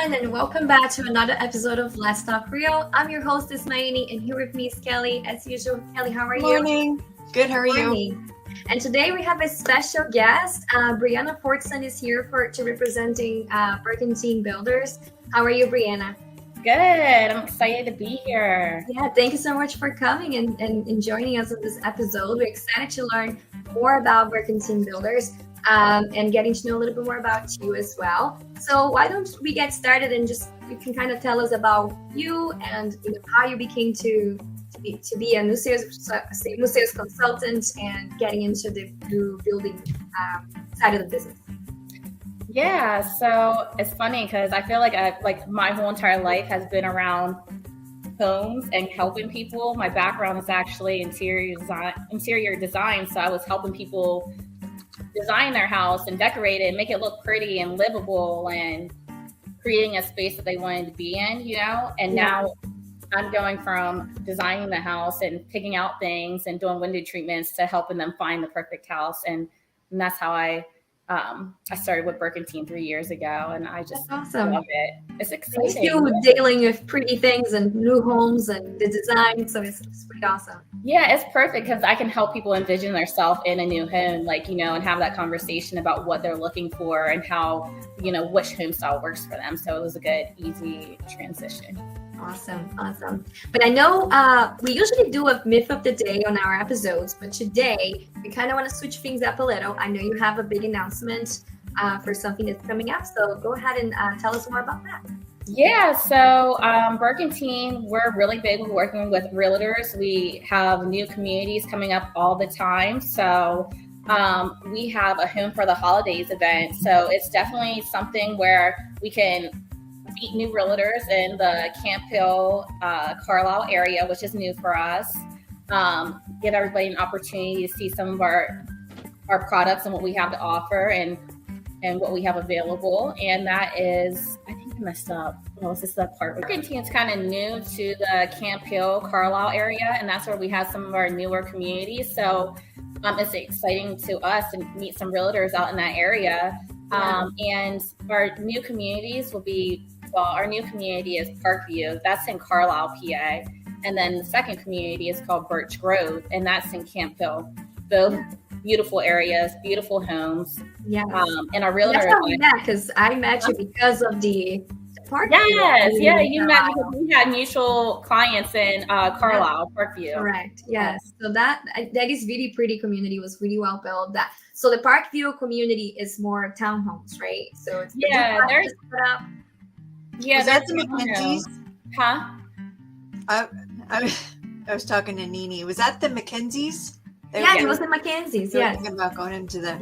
everyone, and welcome back to another episode of Let's Talk Real. I'm your host, Ismaini, and here with me is Kelly. As usual, Kelly, how are you? Morning. Good, how are you? And today we have a special guest. BreeAnna Fortson is here to representing Burkentine Builders. How are you, BreeAnna? Good. I'm excited to be here. Yeah, thank you so much for coming and joining us on this episode. We're excited to learn more about Burkentine Builders. And getting to know a little bit more about you as well. So why don't we get started and just you can kind of tell us about you and how you became to be a new sales consultant and getting into the new building side of the business. Yeah, so it's funny because I feel like my whole entire life has been around homes and helping people. My background is actually interior design, so I was helping people design their house and decorate it and make it look pretty and livable and creating a space that they wanted to be in, and now I'm going from designing the house and picking out things and doing window treatments to helping them find the perfect house. And that's how I started with Burkentine 3 years ago, and I just love it. It's exciting. Still dealing with pretty things and new homes and the design, so it's pretty awesome. Yeah, it's perfect because I can help people envision themselves in a new home, and have that conversation about what they're looking for and how, which home style works for them. So it was a good, easy transition. Awesome. But I know we usually do a myth of the day on our episodes, but today we kind of want to switch things up a little. I know you have a big announcement for something that's coming up, so go ahead and tell us more about that. Yeah, so Burkentine, we're really big with working with realtors. We have new communities coming up all the time. So we have a Home for the Holidays event. So it's definitely something where we can meet new realtors in the Camp Hill, Carlisle area, which is new for us. Give everybody an opportunity to see some of our products and what we have to offer and what we have available. And that is, I think I messed up. Oh, is this that part? Burkentine's kind of new to the Camp Hill, Carlisle area, and that's where we have some of our newer communities. So it's exciting to us to meet some realtors out in that area. And our new communities will be, our new community is Parkview. That's in Carlisle, PA. And then the second community is called Birch Grove, and that's in Camp Hill. Both beautiful areas, beautiful homes. Yeah. And our realtor. That's how we met, because I met you because of the Parkview. Yes. Yeah. You met because we had mutual clients in Carlisle, Parkview. Correct. Yes. So that is really pretty community, was really well built. So the Parkview community is more townhomes, right? So it's there's was that the McKenzie's? Huh? I was talking to Nini. Was that the McKenzie's? It was the McKenzie's. Yes. Thinking about going into the.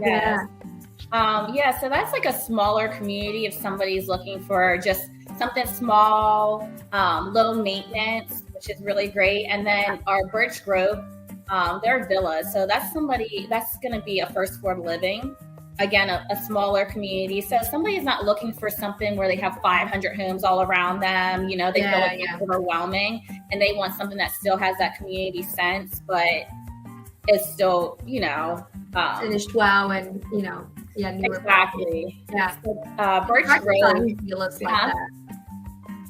So that's like a smaller community if somebody's looking for just something small, low maintenance, which is really great. And then our Birch Grove, they're villas. So that's going to be a first floor living. Again, a smaller community. So if somebody's not looking for something where they have 500 homes all around them, they feel like it's overwhelming, and they want something that still has that community sense, but it's still, finished well and, newer. Exactly. Yeah. So, Birch Grove. Villas like that.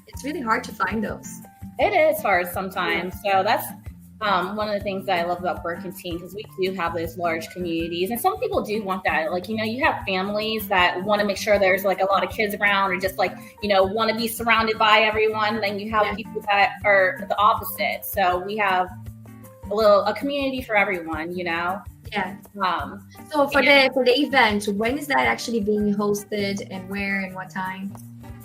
It's really hard to find those. It is hard sometimes. So that's one of the things that I love about Burkentine, because we do have those large communities, and some people do want that. Like, you have families that want to make sure there's like a lot of kids around, or just like, want to be surrounded by everyone. Then you have people that are the opposite. So we have a community for everyone, Yeah. So for the event, when is that actually being hosted, and where and what time?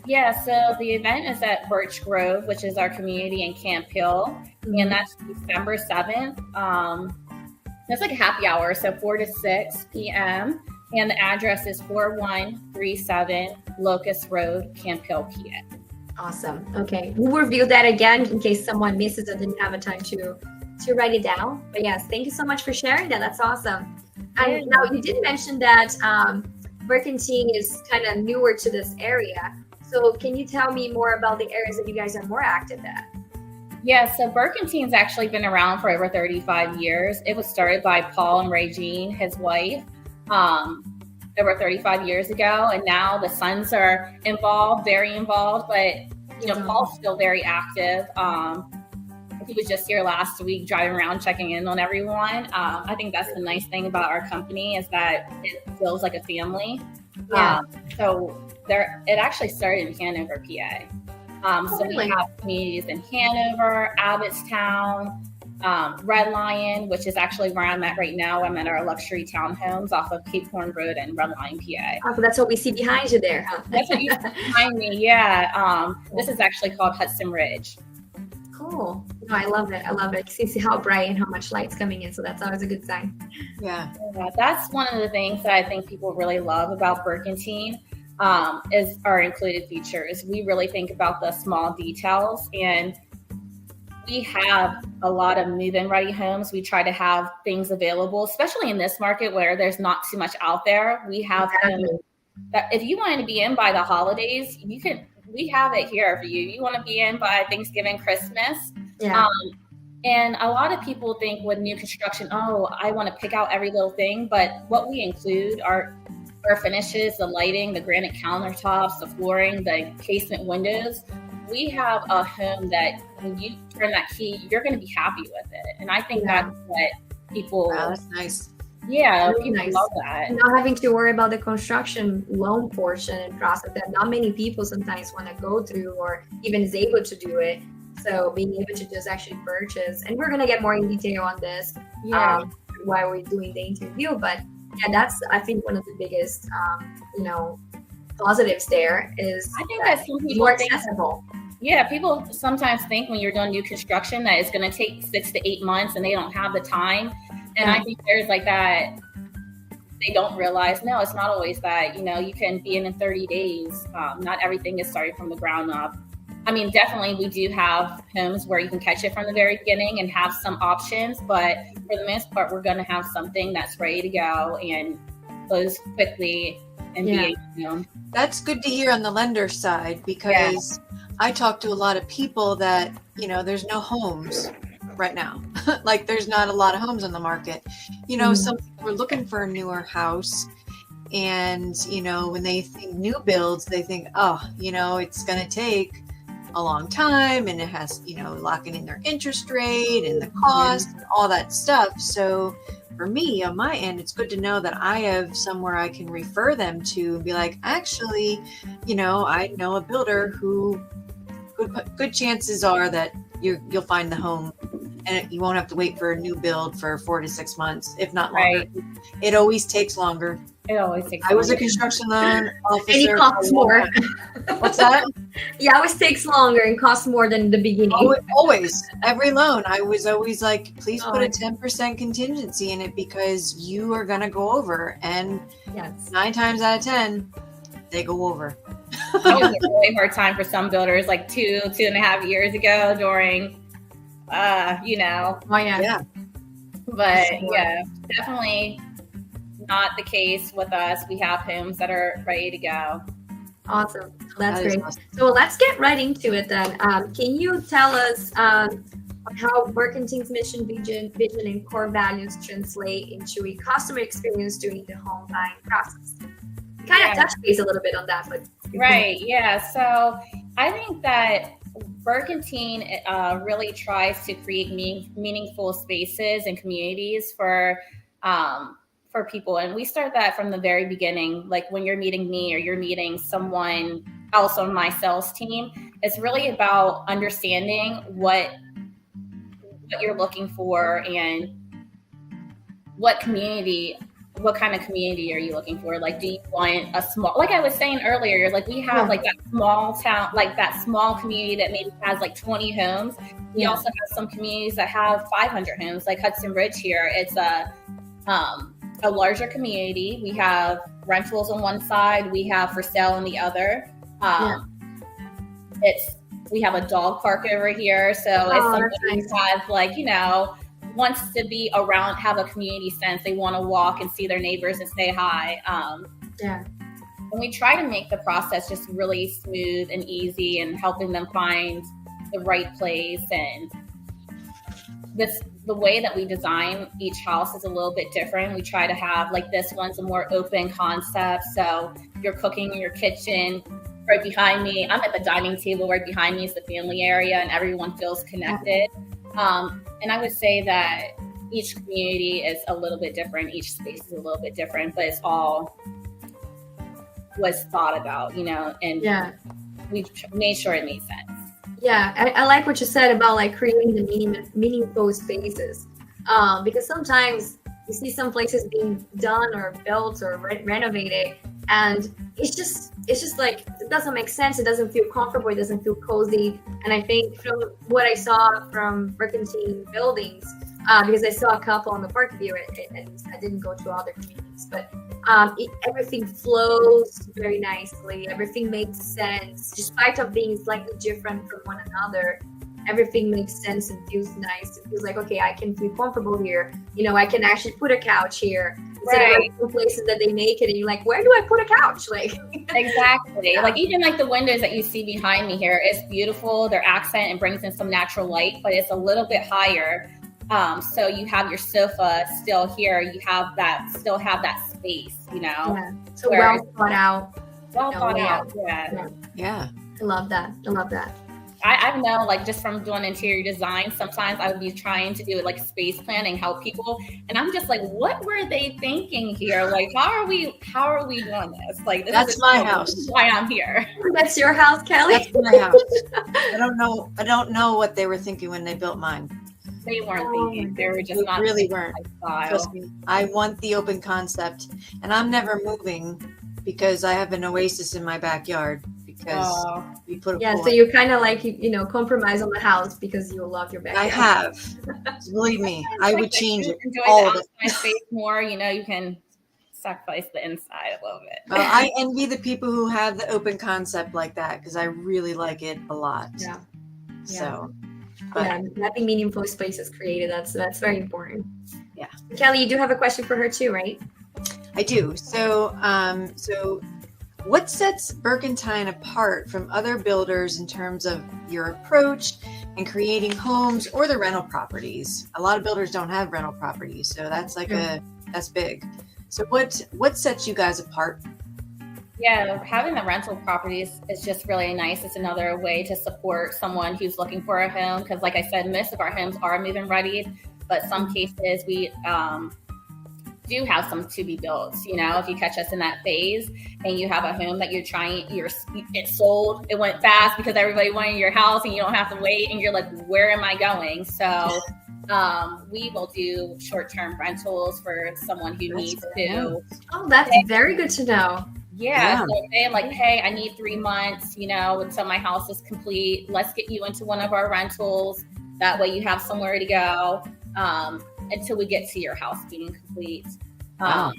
Yeah, so the event is at Birch Grove, which is our community in Camp Hill, and that's December 7th. It's like a happy hour, so 4 to 6 p.m., and the address is 4137 Locust Road, Camp Hill, PA. Awesome. Okay, we'll review that again in case someone misses or didn't have a time to write it down. But yes, thank you so much for sharing that. That's awesome. And now you did mention that Burkentine is kind of newer to this area. So can you tell me more about the areas that you guys are more active at? Yeah, so Burkentine's actually been around for over 35 years. It was started by Paul and Regine, his wife. over 35 years ago. And now the sons are involved, very involved, but Paul's still very active. He was just here last week driving around checking in on everyone. I think that's the nice thing about our company is that it feels like a family. So it actually started in Hanover, PA. So we have communities in Hanover, Abbottstown, Red Lion, which is actually where I'm at right now. I'm at our luxury townhomes off of Cape Horn Road in Red Lion, PA. Oh, so that's what we see behind you there, huh? That's what you see behind me, yeah. This is actually called Hudson Ridge. Cool. No, I love it. I love it. You see how bright and how much light's coming in, so that's always a good sign. Yeah. That's one of the things that I think people really love about Burkentine. Is our included features. We really think about the small details, and we have a lot of move-in ready homes. We try to have things available, especially in this market where there's not too much out there. We have homes that if you wanted to be in by the holidays, we have it here for you. You want to be in by Thanksgiving, Christmas. Yeah. And a lot of people think with new construction, I want to pick out every little thing. But what we include are our finishes, the lighting, the granite countertops, the flooring, the casement windows. We have a home that when you turn that key, you're going to be happy with it. And I think that's what people... Wow, that's nice. Yeah, really people nice. love that. Not having to worry about the construction loan portion and process that not many people sometimes want to go through or even is able to do it. So being able to just actually purchase, and we're going to get more in detail on this while we're doing the interview, but that's, I think, one of the biggest, positives there is I think that some people more accessible. People sometimes think when you're doing new construction that it's going to take 6 to 8 months and they don't have the time. And I think there's like that, they don't realize, no, it's not always that, you can be in 30 days. Not everything is started from the ground up. I mean, definitely we do have homes where you can catch it from the very beginning and have some options, but for the most part, we're going to have something that's ready to go and close quickly and be, That's good to hear on the lender side, because I talk to a lot of people that, there's no homes right now. Like there's not a lot of homes on the market. Some people are looking for a newer house. And, when they think new builds, they think, it's going to take a long time, and it has, locking in their interest rate and the cost and all that stuff. So for me, on my end, it's good to know that I have somewhere I can refer them to and be like, actually, I know a builder who good chances are that you'll find the home and you won't have to wait for a new build for 4 to 6 months, if not longer. Right. It always takes longer. It always takes I was a construction loan officer. And it costs more. What's that? It always takes longer and costs more than the beginning. Always. Every loan, I was always like, please put a 10% contingency in it because you are going to go over. And 9 times out of 10, they go over. It was a really hard time for some builders, like 2.5 years ago during, But definitely not the case with us. We have homes that are ready to go. Awesome. That's great. Awesome. So let's get right into it then. Can you tell us how Burkentine's mission, vision, and core values translate into a customer experience during the home buying process? Kind of touch base a little bit on that, but So I think that Burkentine really tries to create meaningful spaces and communities for people, and we start that from the very beginning. Like when you're meeting me or you're meeting someone else on my sales team, it's really about understanding what you're looking for and what kind of community are you looking for? Like, do you want a small, like I was saying earlier, like we have like that small town, like that small community that maybe has like 20 homes. We also have some communities that have 500 homes, like Hudson Ridge here. It's a larger community. We have rentals on one side. We have for sale on the other. We have a dog park over here. So if somebody has wants to be around, have a community sense, they want to walk and see their neighbors and say hi. And we try to make the process just really smooth and easy and helping them find the right place. And the way that we design each house is a little bit different. We try to have, like, this one's a more open concept. So you're cooking in your kitchen. Right behind me, I'm at the dining table. Right behind me is the family area, and everyone feels connected. And I would say that each community is a little bit different. Each space is a little bit different, but it's all was thought about, you know, and we made sure it made sense. Yeah, I like what you said about like creating the meaningful spaces, because sometimes you see some places being done or built or renovated, and it's just like, it doesn't make sense. It doesn't feel comfortable. It doesn't feel cozy. And I think from what I saw from Burkentine Buildings, because I saw a couple on the park view, and I didn't go to other communities, but everything flows very nicely. Everything makes sense, despite of being slightly different from one another. Everything makes sense and feels nice. It feels like, okay, I can feel comfortable here. You know, I can actually put a couch here. Instead of like places that they make it, and you're like, where do I put a couch? Like, exactly. Like, even like the windows that you see behind me here, it's beautiful. Their accent and brings in some natural light, but it's a little bit higher. So you have your sofa still here. You have that, still have that space, you know? Yeah. So well thought out. Well thought out. Yeah. I love that. I know, like, just from doing interior design, sometimes I would be trying to do like space planning, help people, and I'm just like, what were they thinking here? Like, how are we doing this? Like, that's my house. This is why I'm here. That's your house, Kelly. That's my house. I don't know what they were thinking when they built mine. They weren't thinking. They were just not. Really weren't. Trust me. I want the open concept, and I'm never moving because I have an oasis in my backyard. Because we put a pool so you kind of like, you know, compromise on the house because you love your backyard. I have. Believe me, I would change it. Enjoy all the outside space more. You know, you can sacrifice the inside a little bit. I envy the people who have the open concept like that, because I really like it a lot. Yeah. So. Having meaningful spaces created. That's very important. Yeah. Kelly, you do have a question for her too, right? I do. So what sets Burkentine apart from other builders in terms of your approach in creating homes or the rental properties? A lot of builders don't have rental properties, so that's like that's big. So what sets you guys apart? Yeah, having the rental properties is just really nice. It's another way to support someone who's looking for a home, because like I said, most of our homes are move-in ready, but some cases we do have some to be built. You know, if you catch us in that phase and you have a home that it's sold, it went fast because everybody wanted your house and you don't have to wait, and you're like, where am I going? So we will do short-term rentals for someone who needs to. Oh, that's very good to know. Yeah. So they're like, hey, I need 3 months, you know, until my house is complete. Let's get you into one of our rentals. That way you have somewhere to go until we get to your house being complete. That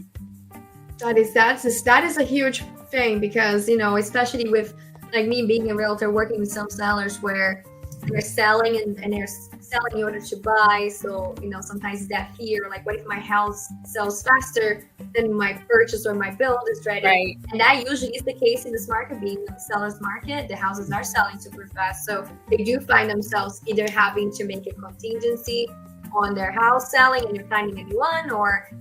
is a huge thing, because, you know, especially with like me being a realtor, working with some sellers where they're selling and they're selling in order to buy. So, you know, sometimes that fear, like, what if my house sells faster than my purchase or my build is ready? Right. And that usually is the case in this market, being the seller's market. The houses are selling super fast. So they do find themselves either having to make a contingency on their house selling and you're finding a new one,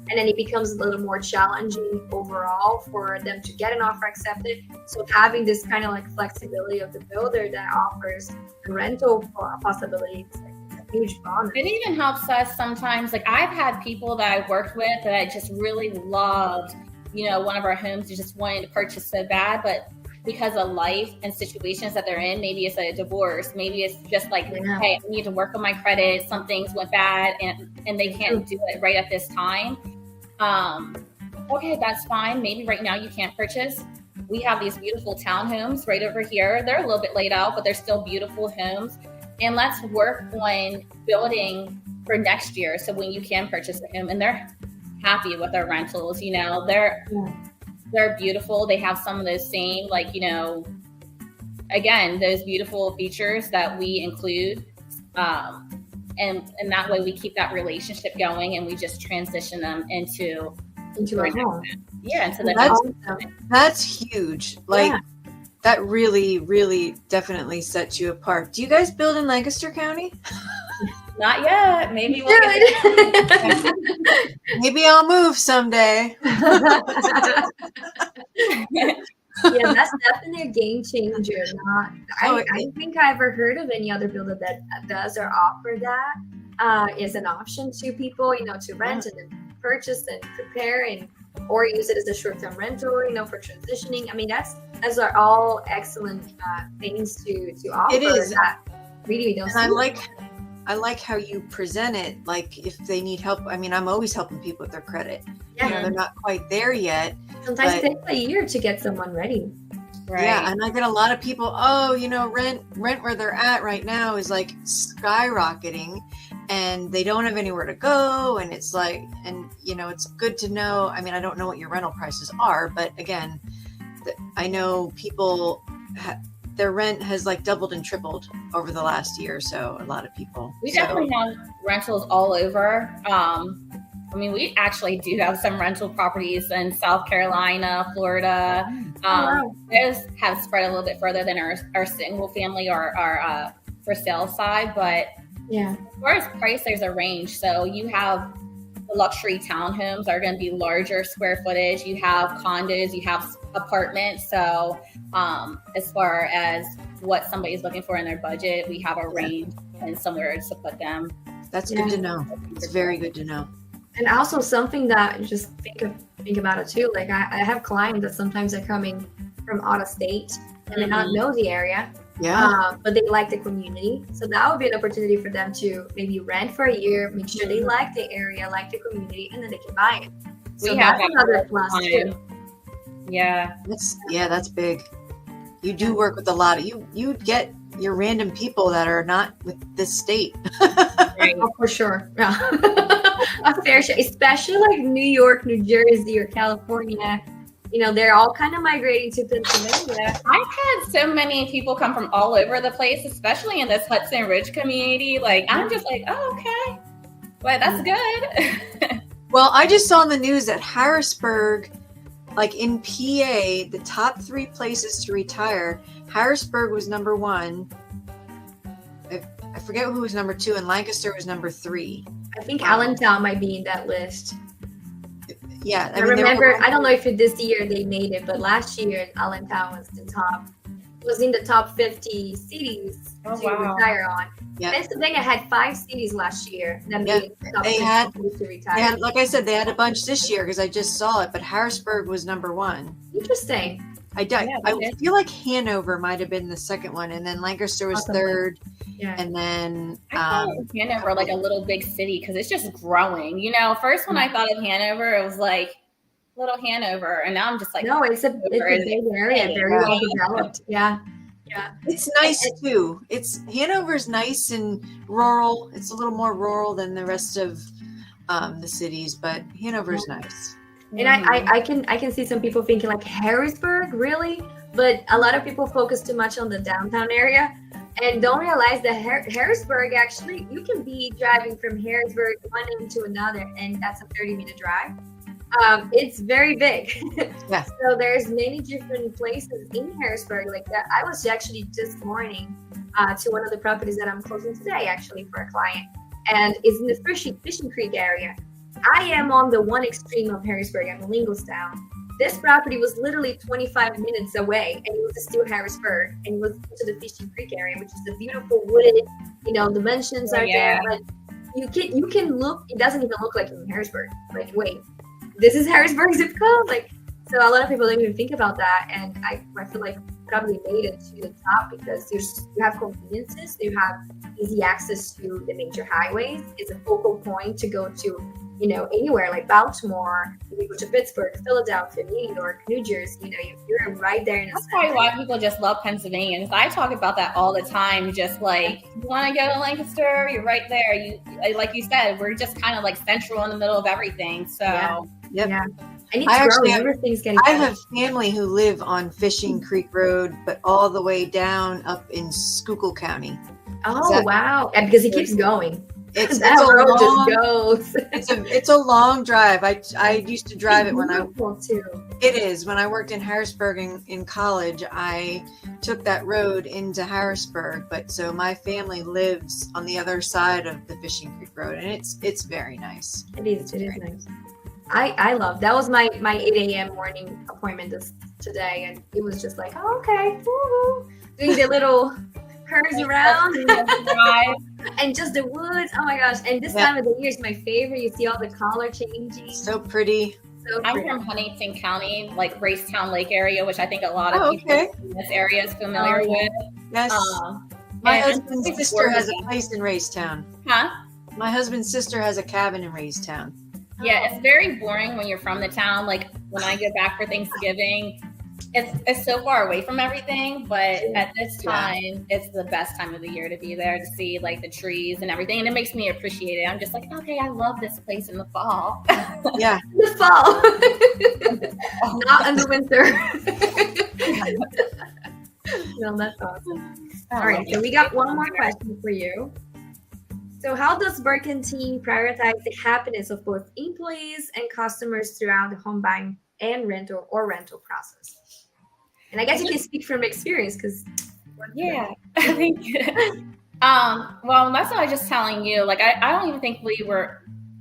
and then it becomes a little more challenging overall for them to get an offer accepted. So having this kind of like flexibility of the builder that offers a rental possibility is like a huge bonus. It even helps us sometimes. Like, I've had people that I worked with that I just really loved, you know, one of our homes, just wanting to purchase so bad, but because of life and situations that they're in, maybe it's a divorce, maybe it's just like, hey, I need to work on my credit, some things went bad and they can't do it right at this time. Okay, that's fine. Maybe right now you can't purchase. We have these beautiful townhomes right over here. They're a little bit laid out, but they're still beautiful homes. And let's work on building for next year. So when you can purchase a home, and they're happy with their rentals, you know, they're beautiful. They have some of those same, like, you know, again, those beautiful features that we include. And that way we keep that relationship going, and we just transition them into a home. Yeah, into the that's huge. Like, that really, really definitely sets you apart. Do you guys build in Lancaster County? Not yet. Maybe we'll Maybe I'll move someday. Yeah, that's definitely a game changer. I think I've ever heard of any other builder that does or offer that as an option to people, to rent and then purchase and prepare or use it as a short-term rental, for transitioning. I mean, those are all excellent things to offer. It is. That really don't. And I like how you present it. Like if they need help, I mean, I'm always helping people with their credit. Yeah. They're not quite there yet. Sometimes it takes a year to get someone ready. Right. Yeah, and I get a lot of people, rent where they're at right now is like skyrocketing and they don't have anywhere to go. And it's like, it's good to know. I mean, I don't know what your rental prices are, but again, I know people, their rent has like doubled and tripled over the last year or so. A lot of people. We definitely have rentals all over. I mean, we actually do have some rental properties in South Carolina, Florida. Those have spread a little bit further than our single family or our for sale side. But yeah, as far as price, there's a range. So you have the luxury townhomes are going to be larger square footage. You have condos, you have apartments. So as far as what somebody's looking for in their budget, we have a range and somewhere to put them. That's good to know. It's very good to know. And also something that just think about it too. Like I have clients that sometimes are coming from out of state and they not know the area. Yeah. But they like the community. So that would be an opportunity for them to maybe rent for a year, make sure they like the area, like the community, and then they can buy it. So that's another plus too. Yeah. That's big. You do work with a lot of you get your random people that are not with this state. Right. Oh, for sure. Yeah. A fair share, especially like New York, New Jersey, or California. They're all kind of migrating to Pennsylvania. I've had so many people come from all over the place, especially in this Hudson Ridge community. Like, I'm just like, oh, okay. But that's good. Well, I just saw in the news that Harrisburg, like in PA, the top 3 places to retire, Harrisburg was number 1. I forget who was number 2, and Lancaster was number 3. I think Allentown might be in that list. Yeah, I remember. I don't know if this year they made it, but last year Allentown was in the top 50 cities to retire on. Yeah. Pennsylvania had 5 cities last year that made it top 50 to retire. They had, like I said, they had a bunch this year because I just saw it, but Harrisburg was number 1. Interesting. I feel like Hanover might have been the second one, and then Lancaster was third. Yeah. And then I thought of Hanover like a little big city because it's just growing. First when I thought of Hanover, it was like little Hanover, and now I'm just like, no, it's a big area, very well developed. Yeah. Yeah. It's nice too. Hanover's nice and rural. It's a little more rural than the rest of the cities, but Hanover's nice. And I can see some people thinking like Harrisburg, really? But a lot of people focus too much on the downtown area and don't realize that Harrisburg, actually, you can be driving from Harrisburg one end to another, and that's a 30-minute drive. It's very big. Yeah. So there's many different places in Harrisburg like that. I was actually this morning to one of the properties that I'm closing today, actually, for a client. And it's in the Fishing Creek area. I am on the one extreme of Harrisburg. I'm in Lingostown. This property was literally 25 minutes away, and it was still Harrisburg, and it was to the Fishing Creek area, which is a beautiful wooded, the mansions are there, but you can look, it doesn't even look like in Harrisburg. Like, wait, this is Harrisburg zip code? Like, so a lot of people don't even think about that, and I feel like probably made it to the top because you have conveniences, you have easy access to the major highways. It's a focal point to go to anywhere like Baltimore, you go to Pittsburgh, Philadelphia, New York, New Jersey, you're right there. That's probably why people just love Pennsylvania. I talk about that all the time. Just like, you want to go to Lancaster, you're right there. You, like you said, we're just kind of like central in the middle of everything. So, yeah. And everything's getting better. I have family who live on Fishing Creek Road, but all the way down up in Schuylkill County. Oh, wow. And because it keeps going. It's just goes. It's a long drive. I used to drive it when I too. It is. When I worked in Harrisburg in college, I took that road into Harrisburg. But so my family lives on the other side of the Fishing Creek Road, and it's very nice. It is nice. I love that. Was my 8 a.m. morning appointment today, and it was just like, oh, okay, woo-hoo. Doing the little curves around and just the woods. Oh my gosh! And this time of the year is my favorite. You see all the color changing. So pretty. I'm from Huntington County, like Racetown Lake area, which I think a lot of people in this area is familiar with. Yes. My husband's sister has a place in Racetown. Huh? My husband's sister has a cabin in Racetown. Yeah, it's very boring when you're from the town. Like when I get back for Thanksgiving, it's so far away from everything, but at this time, it's the best time of the year to be there to see like the trees and everything. And it makes me appreciate it. I'm just like, okay, I love this place in the fall. Yeah. The fall. Not in the winter. No, that's awesome. All right, so we got one more question for you. So how does Burkentine prioritize the happiness of both employees and customers throughout the home buying and rental process? And I guess you can speak from experience because I think well, that's what I was just telling you. Like I don't even think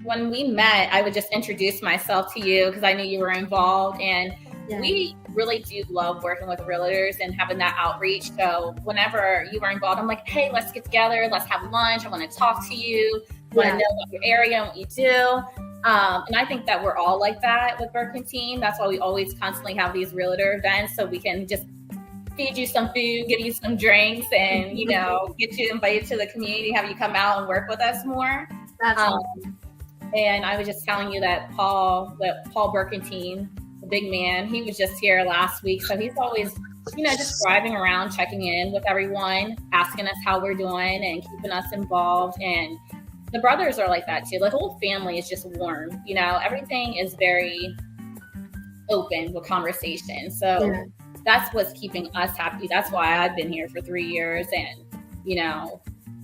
when we met, I would just introduce myself to you because I knew you were involved, and we really do love working with realtors and having that outreach. So whenever you were involved, I'm like, hey, let's get together, let's have lunch. I want to talk to you. I want to know about your area and what you do. And I think that we're all like that with Burkentine. That's why we always constantly have these realtor events, so we can just feed you some food, give you some drinks, and get you invited to the community, have you come out and work with us more. That's awesome. And I was just telling you that Paul Burkentine, the big man, he was just here last week, so he's always just driving around, checking in with everyone, asking us how we're doing and keeping us involved. And the brothers are like that too. The whole family is just warm. Everything is very open with conversation. So that's what's keeping us happy. That's why I've been here for 3 years. And,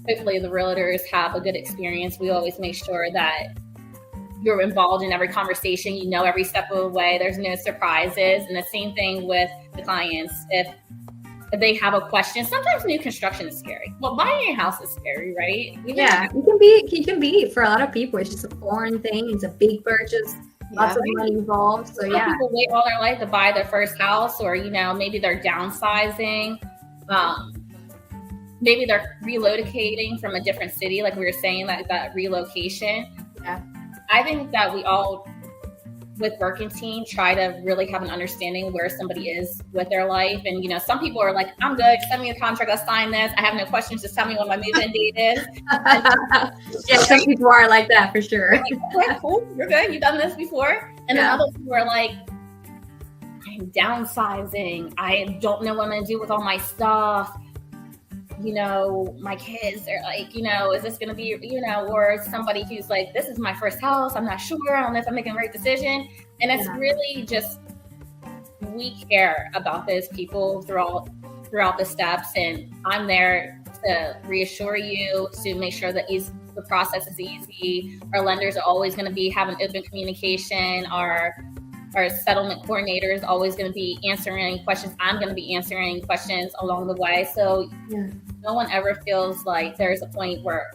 hopefully the realtors have a good experience. We always make sure that you're involved in every conversation, every step of the way. There's no surprises. And the same thing with the clients. If they have a question, sometimes new construction is scary. Well, buying a house is scary, right? It can be for a lot of people. It's just a foreign thing. It's a big purchase, lots of money involved. So people wait all their life to buy their first house, or maybe they're downsizing. Maybe they're relocating from a different city, like we were saying, that relocation. Yeah, I think that we all, with Burkentine, try to really have an understanding where somebody is with their life. And, some people are like, I'm good, send me a contract, I'll sign this. I have no questions, just tell me what my move-in date is. Some people are like that for sure. Okay, cool, you're good, you've done this before. And then other people are like, I'm downsizing. I don't know what I'm going to do with all my stuff. My kids are like, is this going to be, or somebody who's like, this is my first house. I'm not sure. I don't know if I'm making the right decision. And it's really just, we care about those people throughout the steps. And I'm there to reassure you, to make sure that the process is easy. Our lenders are always going to be having open communication. Our settlement coordinator is always going to be answering questions. I'm going to be answering questions along the way. So no one ever feels like there's a point where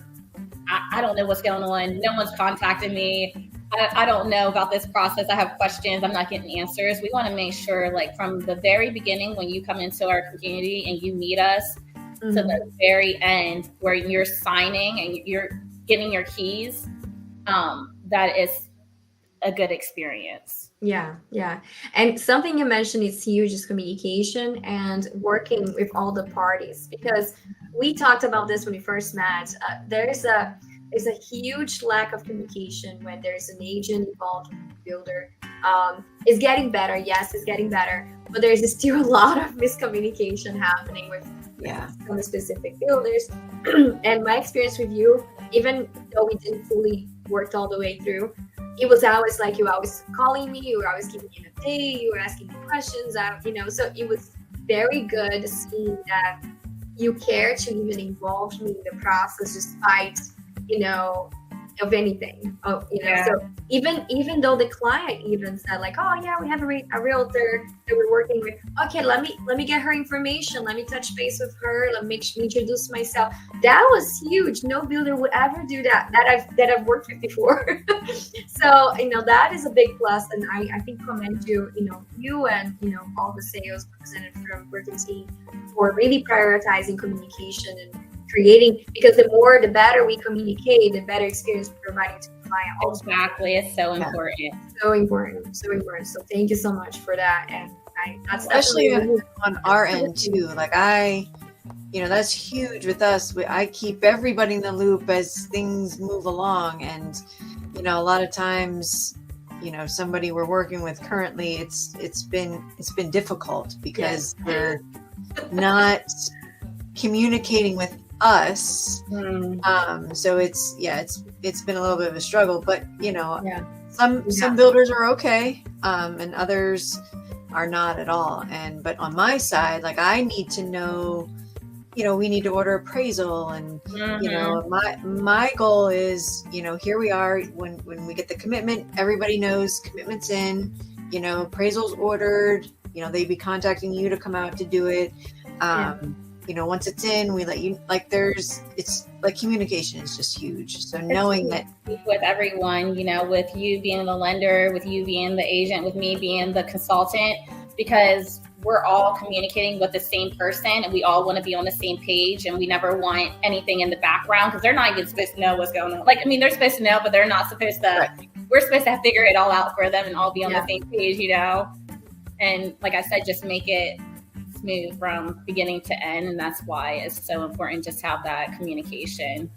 I don't know what's going on. No one's contacted me. I don't know about this process. I have questions. I'm not getting answers. We want to make sure, like, from the very beginning, when you come into our community and you meet us, to the very end where you're signing and you're getting your keys, that is a good experience. Yeah. And something you mentioned is huge, is communication and working with all the parties, because we talked about this when we first met. There's a huge lack of communication when there's an agent involved in the builder. It's getting better. Yes, it's getting better, but there's still a lot of miscommunication happening with some specific builders. And my experience with you, even though we didn't fully work all the way through, it was always like you were always calling me, you were always giving me an update, you were asking me questions, so it was very good seeing that you care to even involve me in the process, despite, of anything. Oh, Yeah. So even though the client even said like, oh yeah, we have a realtor that we're working with. Okay, let me get her information. Let me touch base with her. Let me introduce myself. That was huge. No builder would ever do that I've worked with before. So that is a big plus, and I think commend you, you and all the sales representatives from Burkentine for really prioritizing communication and creating, because the better we communicate, the better experience we're providing to the client also. Exactly. It's so important. So important. So thank you so much for that. And that's especially on our end too. Like that's huge with us. I keep everybody in the loop as things move along, and a lot of times, somebody we're working with currently, it's been difficult because they're not communicating with us. So it's been a little bit of a struggle, but some builders are okay, and others are not at all. But on my side, like, I need to know, we need to order appraisal, and my goal is, here we are, when we get the commitment, everybody knows commitment's in, appraisal's ordered, they'd be contacting you to come out to do it. Once it's in, we let you, like, it's like, communication is just huge. So knowing that with everyone, with you being the lender, with you being the agent, with me being the consultant, because we're all communicating with the same person, and we all want to be on the same page, and we never want anything in the background, because they're not even supposed to know what's going on. Like, I mean, they're supposed to know, but they're not supposed to. Right. We're supposed to figure it all out for them and all be on the same page, And like I said, just make it smooth from beginning to end, and that's why it's so important just to have that communication.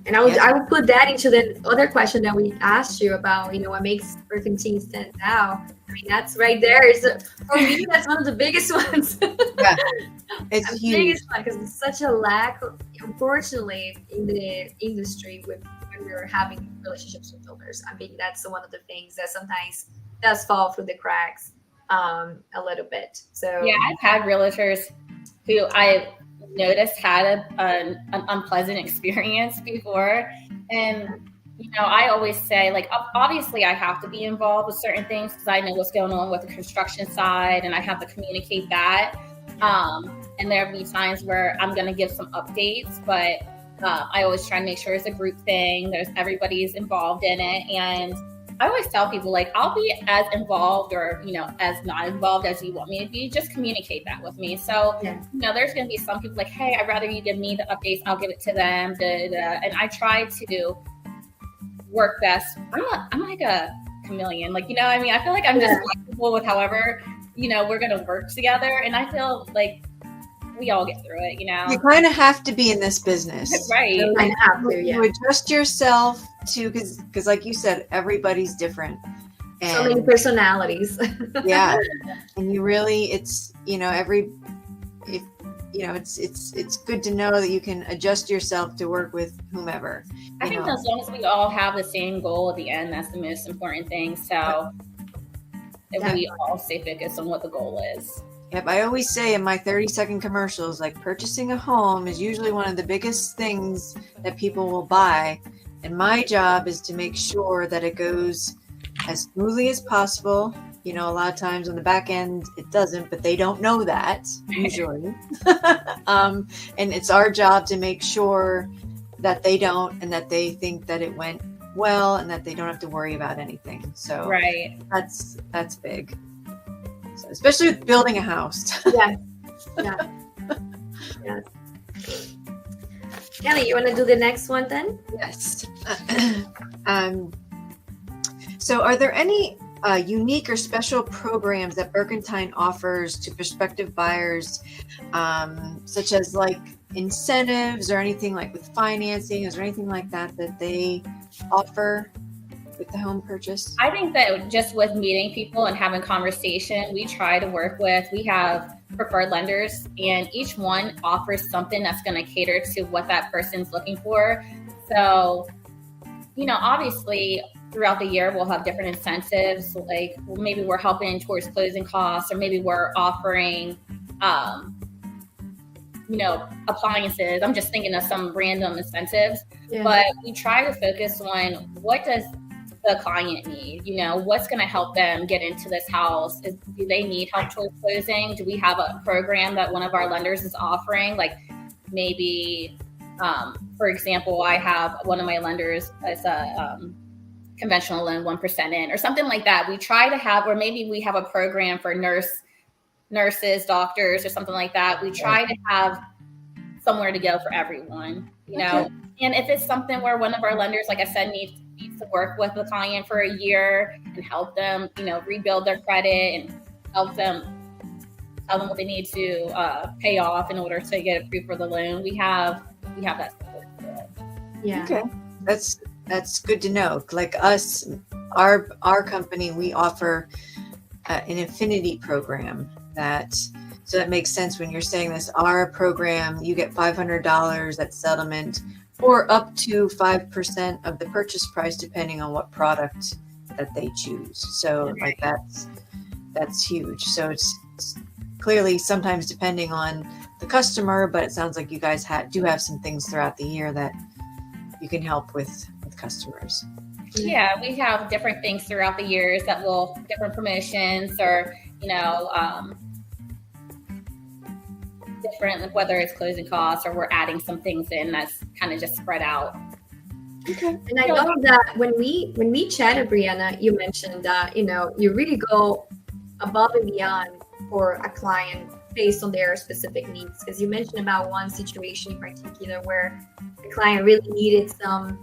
And I would put that into the other question that we asked you about, what makes Burkentine stand out. I mean, that's right there. For me, that's one of the biggest ones. It's the huge. Biggest one, because it's such a lack, unfortunately, in the industry when we're having relationships with builders. I mean, that's one of the things that sometimes does fall through the cracks a little bit. So I've had realtors who I noticed had an unpleasant experience before, and I always say, like, obviously I have to be involved with certain things because I know what's going on with the construction side, and I have to communicate that, and there'll be times where I'm going to give some updates, but I always try to make sure it's a group thing, everybody's involved in it. And I always tell people, like, I'll be as involved or, as not involved as you want me to be. Just communicate that with me. So, there's going to be some people like, hey, I'd rather you give me the updates. I'll give it to them. And I try to work best. I'm like a chameleon. Like, I feel like I'm just flexible with however, we're going to work together. And I feel like we all get through it, You kind of have to be in this business. Right. You have to, You adjust yourself to, because like you said, everybody's different. And so many personalities. And you really, it's good to know that you can adjust yourself to work with whomever. I think as long as we all have the same goal at the end, that's the most important thing. So if we all stay focused on what the goal is. Yep, I always say in my 30-second commercials, like, purchasing a home is usually one of the biggest things that people will buy. And my job is to make sure that it goes as smoothly as possible. A lot of times on the back end, it doesn't, but they don't know that usually. And it's our job to make sure that they don't, and that they think that it went well, and that they don't have to worry about anything. So that's big. So, especially with building a house. Yes. Kelly, you want to do the next one then? Yes. So are there any unique or special programs that Burkentine offers to prospective buyers, such as like incentives or anything, like with financing? Is there anything like that they offer with the home purchase? I think that just with meeting people and having conversation, we try to work with, we have preferred lenders, and each one offers something that's going to cater to what that person's looking for. So, obviously throughout the year, we'll have different incentives. Like, maybe we're helping towards closing costs, or maybe we're offering, appliances. I'm just thinking of some random incentives, but we try to focus on what does the client need, what's going to help them get into this house. Do they need help towards closing? Do we have a program that one of our lenders is offering? Like maybe, for example, I have one of my lenders as a conventional loan 1% in or something like that. We try to have, or maybe we have a program for nurses, doctors, or something like that. We try to have somewhere to go for everyone, know. And if it's something where one of our lenders, like I said, needs to work with the client for a year and help them, rebuild their credit and help them tell them what they need to pay off in order to get approved for the loan, we have that support. Yeah. Okay. That's good to know. Like us, our company, we offer an affinity program so that makes sense when you're saying this. Our program, you get $500 at settlement or up to 5% of the purchase price, depending on what product that they choose. So like that's huge. So it's clearly sometimes depending on the customer, but it sounds like you guys do have some things throughout the year that you can help with customers. Yeah, we have different things throughout the years that will different promotions or, different, whether it's closing costs or we're adding some things in that's kind of just spread out. Okay. And I know that when we chatted, BreeAnna, you mentioned that, you really go above and beyond for a client based on their specific needs. Because you mentioned about one situation in particular where the client really needed some,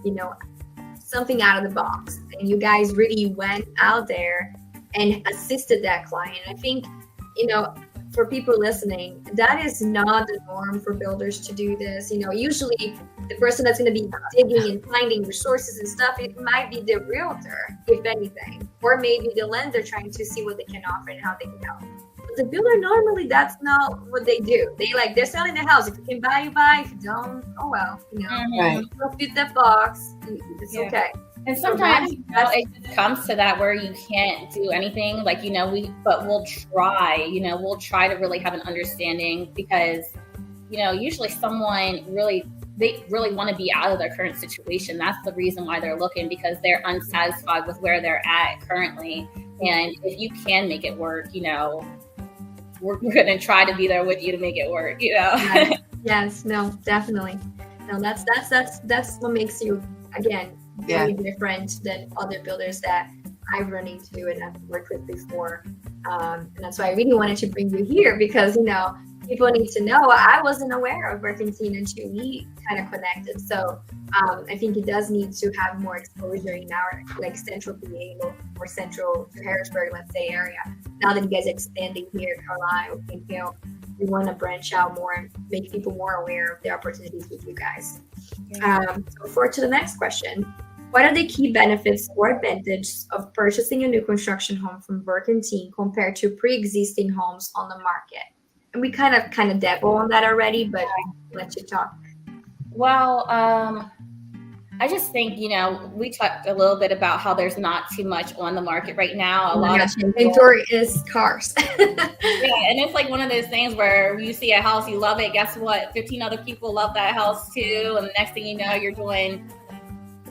something out of the box. And you guys really went out there and assisted that client. I think, for people listening, that is not the norm for builders to do this. Usually the person that's going to be digging and finding resources and stuff, it might be the realtor, if anything, or maybe the lender trying to see what they can offer and how they can help. But the builder, normally that's not what they do. They're selling the house. If you can buy, you buy. If you don't, oh well, Right. Don't fit that box. It's okay. And sometimes it just comes to that where you can't do anything, like, but we'll try, we'll try to really have an understanding because, usually someone they really want to be out of their current situation. That's the reason why they're looking, because they're unsatisfied with where they're at currently. And if you can make it work, we're going to try to be there with you to make it work, Yes, no, definitely. No, that's what makes you, again, very different than other builders that I've run into and I've worked with before. And that's why I really wanted to bring you here because, people need to know. I wasn't aware of Burkentine until we kind of connected. So I think it does need to have more exposure in our central PA or central to Harrisburg, let's say, area. Now that you guys are expanding here in Carlisle, we want to branch out more and make people more aware of the opportunities with you guys. So forward to the next question. What are the key benefits or advantages of purchasing a new construction home from Burkentine compared to pre-existing homes on the market? And we kind of dabble on that already, but I'll let you talk. Well, I just think, we talked a little bit about how there's not too much on the market right now. A lot of inventory is scarce. Yeah, and it's like one of those things where you see a house, you love it. Guess what? 15 other people love that house too. And the next thing you know, you're doing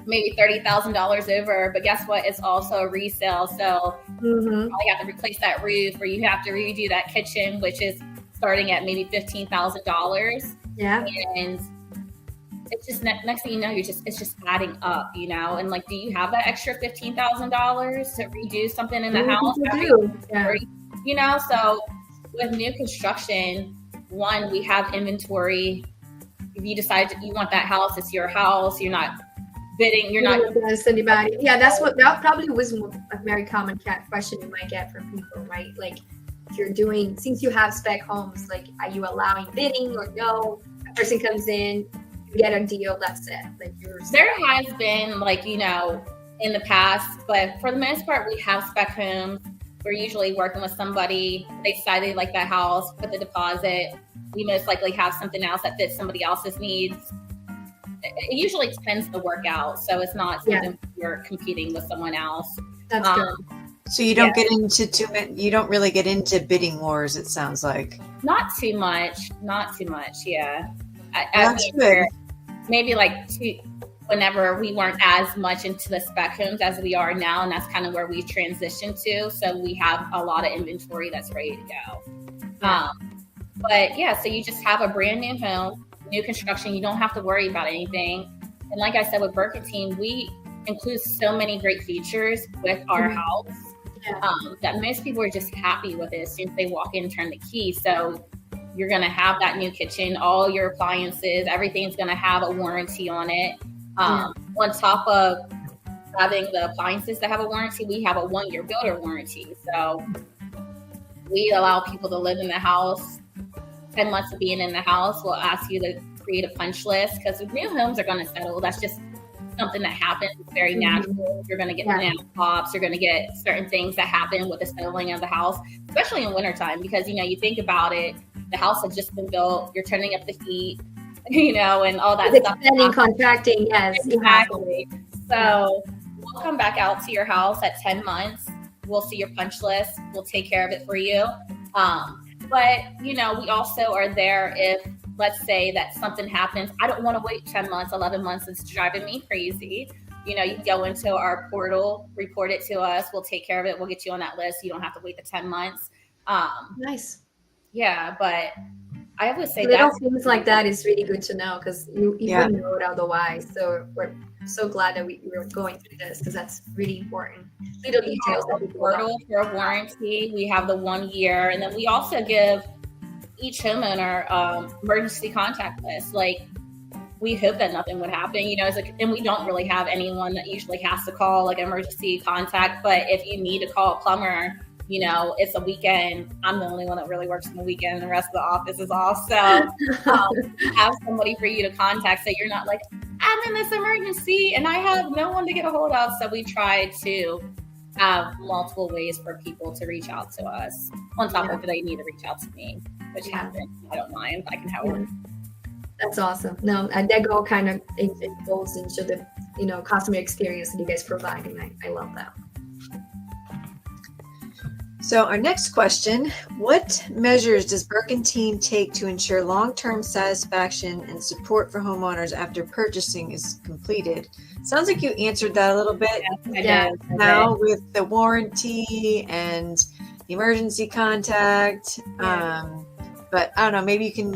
maybe $30,000 over, but guess what? It's also a resale. So you have to replace that roof or you have to redo that kitchen, which is starting at maybe $15,000. Yeah. And it's just next thing you know, it's just adding up, and like, do you have that extra $15,000 to redo something in the house? Yeah. So with new construction, one, we have inventory. If you decide you want that house, it's your house. You're not bidding. You're not against anybody. Yeah, that probably was a very common question you might get from people, right? Like, if you're doing, since you have spec homes, like, are you allowing bidding or no? A person comes in, you get a deal, that's it. Like, there has been, in the past, but for the most part, we have spec homes. We're usually working with somebody. They decide they like that house, put the deposit. We most likely have something else that fits somebody else's needs. It usually tends to work out, so it's not something you're competing with someone else. That's good. So you don't get into you don't really get into bidding wars, it sounds like. Not too much. Yeah. That's good. Maybe like whenever we weren't as much into the spec homes as we are now, and that's kind of where we transitioned to. So we have a lot of inventory that's ready to go. But yeah, so you just have a brand new home, new construction. You don't have to worry about anything. And like I said, with Burkentine, we include so many great features with our house that most people are just happy with it as soon as they walk in and turn the key. So you're going to have that new kitchen, all your appliances, everything's going to have a warranty on it. On top of having the appliances that have a warranty, we have a 1-year builder warranty. So we allow people to live in the house. 10 months of being in the house, we'll ask you to create a punch list, because new homes are going to settle. That's just something that happens. It's very natural. You're going to get banana pops. You're going to get certain things that happen with the settling of the house, especially in wintertime, because, you think about it, the house has just been built. You're turning up the heat, and all that stuff. Extending contracting, yes. Exactly. So we'll come back out to your house at 10 months. We'll see your punch list. We'll take care of it for you. But, we also are there if, let's say that something happens. I don't want to wait 10 months, 11 months. It's driving me crazy. You can go into our portal, report it to us. We'll take care of it. We'll get you on that list. You don't have to wait the 10 months. Nice. Yeah, but I would say little things like that is really good to know, because you wouldn't know it otherwise. So we're so glad that we were going through this, because that's really important. Little details. We have a portal for a warranty. We have the 1 year, and then we also give each homeowner emergency contact list. Like, we hope that nothing would happen, and we don't really have anyone that usually has to call like emergency contact. But if you need to call a plumber, it's a weekend. I'm the only one that really works on the weekend, and the rest of the office is off. So have somebody for you to contact, so you're not like, I'm in this emergency and I have no one to get a hold of. So we try to have multiple ways for people to reach out to us, on top of they need to reach out to me, which happens. I don't mind. I can help. That's awesome. No, that all kind of it goes into the customer experience that you guys provide, and I love that. So our next question, what measures does Burkentine take to ensure long-term satisfaction and support for homeowners after purchasing is completed? Sounds like you answered that a little bit now with the warranty and the emergency contact. But I don't know, maybe you can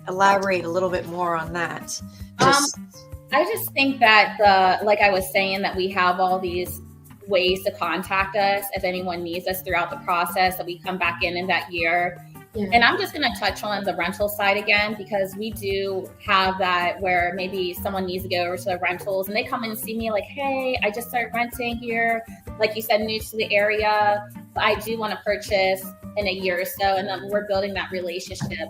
elaborate a little bit more on that. I just think that like I was saying, that we have all these ways to contact us if anyone needs us throughout the process, that we come back in that year. And I'm just going to touch on the rental side again, because we do have that where maybe someone needs to go over to the rentals and they come in and see me like, hey, I just started renting here. Like you said, new to the area, but I do want to purchase in a year or so. And then we're building that relationship.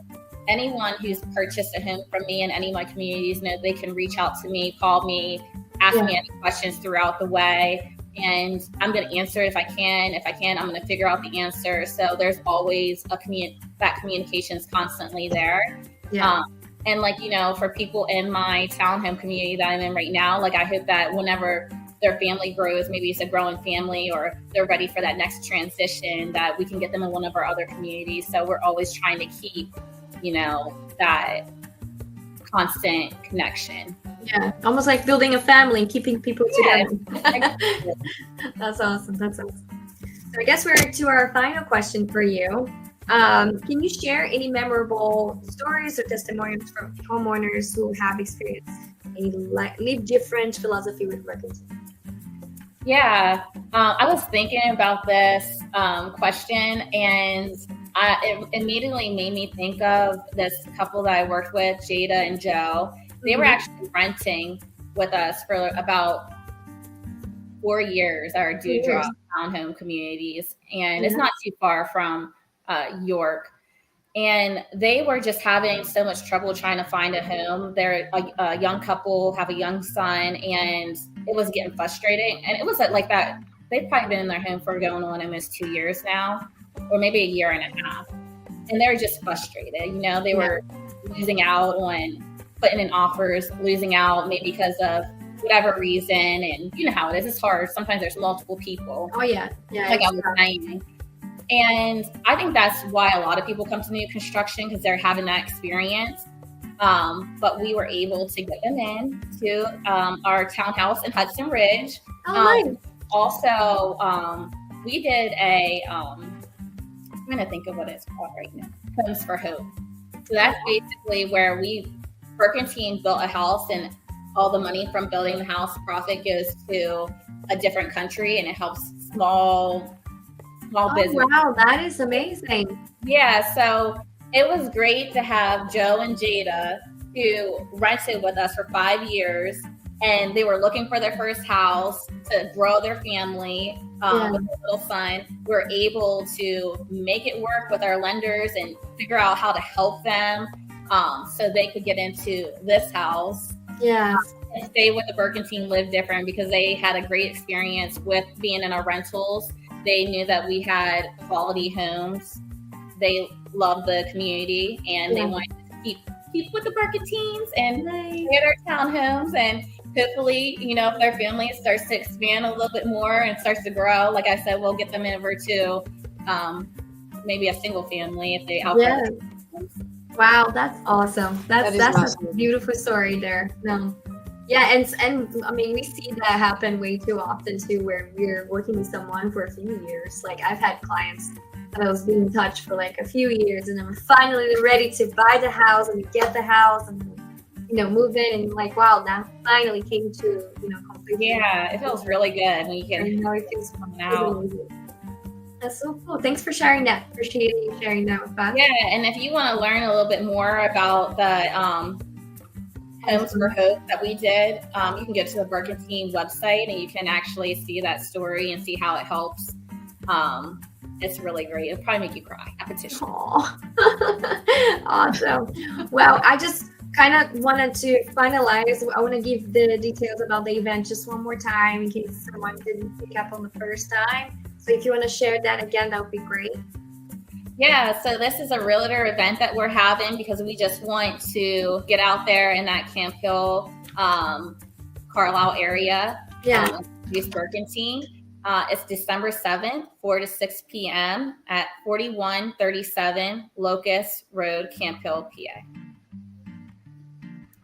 Anyone who's purchased a home from me in any of my communities know they can reach out to me, call me, ask me any questions throughout the way. And I'm going to answer it if I can. If I can, I'm going to figure out the answer. So there's always that communication is constantly there. And like, for people in my townhome community that I'm in right now, like I hope that whenever their family grows, maybe it's a growing family or they're ready for that next transition, that we can get them in one of our other communities. So we're always trying to keep, that constant connection. Yeah, almost like building a family and keeping people together. That's awesome. So I guess we're to our final question for you. Can you share any memorable stories or testimonials from homeowners who have experienced a live different philosophy with Burkentine? Yeah, I was thinking about this question, and it immediately made me think of this couple that I worked with, Jada and Joe. They were actually renting with us for about 4 years, our Dewdrop townhome communities. And it's not too far from York. And they were just having so much trouble trying to find a home. They're a young couple, have a young son, and it was getting frustrating. And it was like that. They've probably been in their home for going on almost 2 years now, or maybe a year and a half. And they were just frustrated. They were losing out on putting in offers, losing out maybe because of whatever reason. And you know how it is. It's hard. Sometimes there's multiple people. Oh yeah. Yeah. Like I was saying. And I think that's why a lot of people come to new construction, because they're having that experience. But we were able to get them in to our townhouse in Hudson Ridge. Nice. Also, we did I'm trying to think of what it's called right now. Homes for Hope. So that's basically where Burkentine built a house, and all the money from building the house profit goes to a different country, and it helps small business. Wow, that is amazing. Yeah, so it was great to have Joe and Jada, who rented with us for 5 years, and they were looking for their first house to grow their family with their little son. We were able to make it work with our lenders and figure out how to help them so they could get into this house. Yeah. And stay with the Burkentine, live different, because they had a great experience with being in our rentals. They knew that we had quality homes. They loved the community, and they wanted to keep with the Burkentines and get our townhomes. And hopefully, if their family starts to expand a little bit more and starts to grow, like I said, we'll get them over to maybe a single family if they outgrow. Wow, that's awesome. That's awesome. A beautiful story there. No. Yeah, and I mean, we see that happen way too often too, where we're working with someone for a few years. Like I've had clients that I was being in touch for like a few years, and then we're finally ready to buy the house and get the house and move in, and like, wow, now finally came to completely. Yeah, it feels really good when you can. It feels coming out. That's so cool. Thanks for sharing that. Appreciate you sharing that with us. Yeah, and if you want to learn a little bit more about the Homes for Hope that we did, you can go to the Burketine website, and you can actually see that story and see how it helps. It's really great. It'll probably make you cry. Awesome. Well, I just kind of wanted to finalize. I want to give the details about the event just one more time in case someone didn't pick up on the first time. So if you want to share that again, that would be great. Yeah, so this is a realtor event that we're having because we just want to get out there in that Camp Hill, Carlisle area. Yeah. Use Burkentine. It's December 7th, 4 to 6 p.m. at 4137 Locust Road, Camp Hill, PA.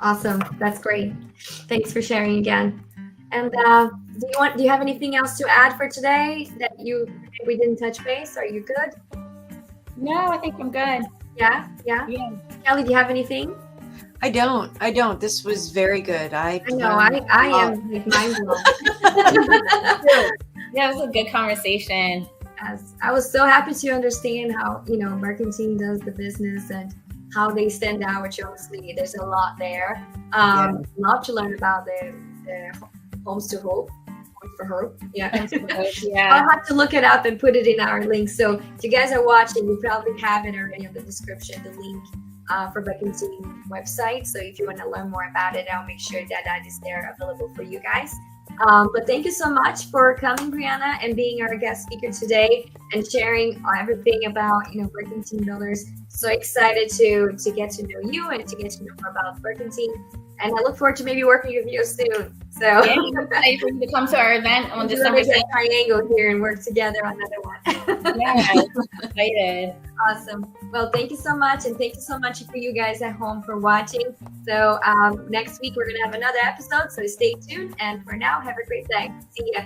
Awesome. That's great. Thanks for sharing again. And do you have anything else to add for today that we didn't touch base? Are you good? No, I think I'm good. Yeah. Kelly, do you have anything? I don't. This was very good. I know. I am like mind blown. Yeah, it was a good conversation. I was so happy to understand how Burkentine does the business and how they stand out, which obviously there's a lot there. Love to learn about the Homes to Hope. For her. Yeah. I'll have to look it up and put it in our link. So if you guys are watching, you probably have it already in the description, the link for Burkentine website. So if you want to learn more about it, I'll make sure that is there available for you guys. But thank you so much for coming, BreeAnna, and being our guest speaker today and sharing everything about Burkentine Builders. So excited to get to know you and to get to know more about Burkentine. And I look forward to maybe working with you soon. So I'm excited for you to come to our event on December 6th. Triangle here and work together on another one. Yeah, excited. Awesome. Well, thank you so much, and thank you so much for you guys at home for watching. So next week we're gonna have another episode. So stay tuned. And for now, have a great day. See ya.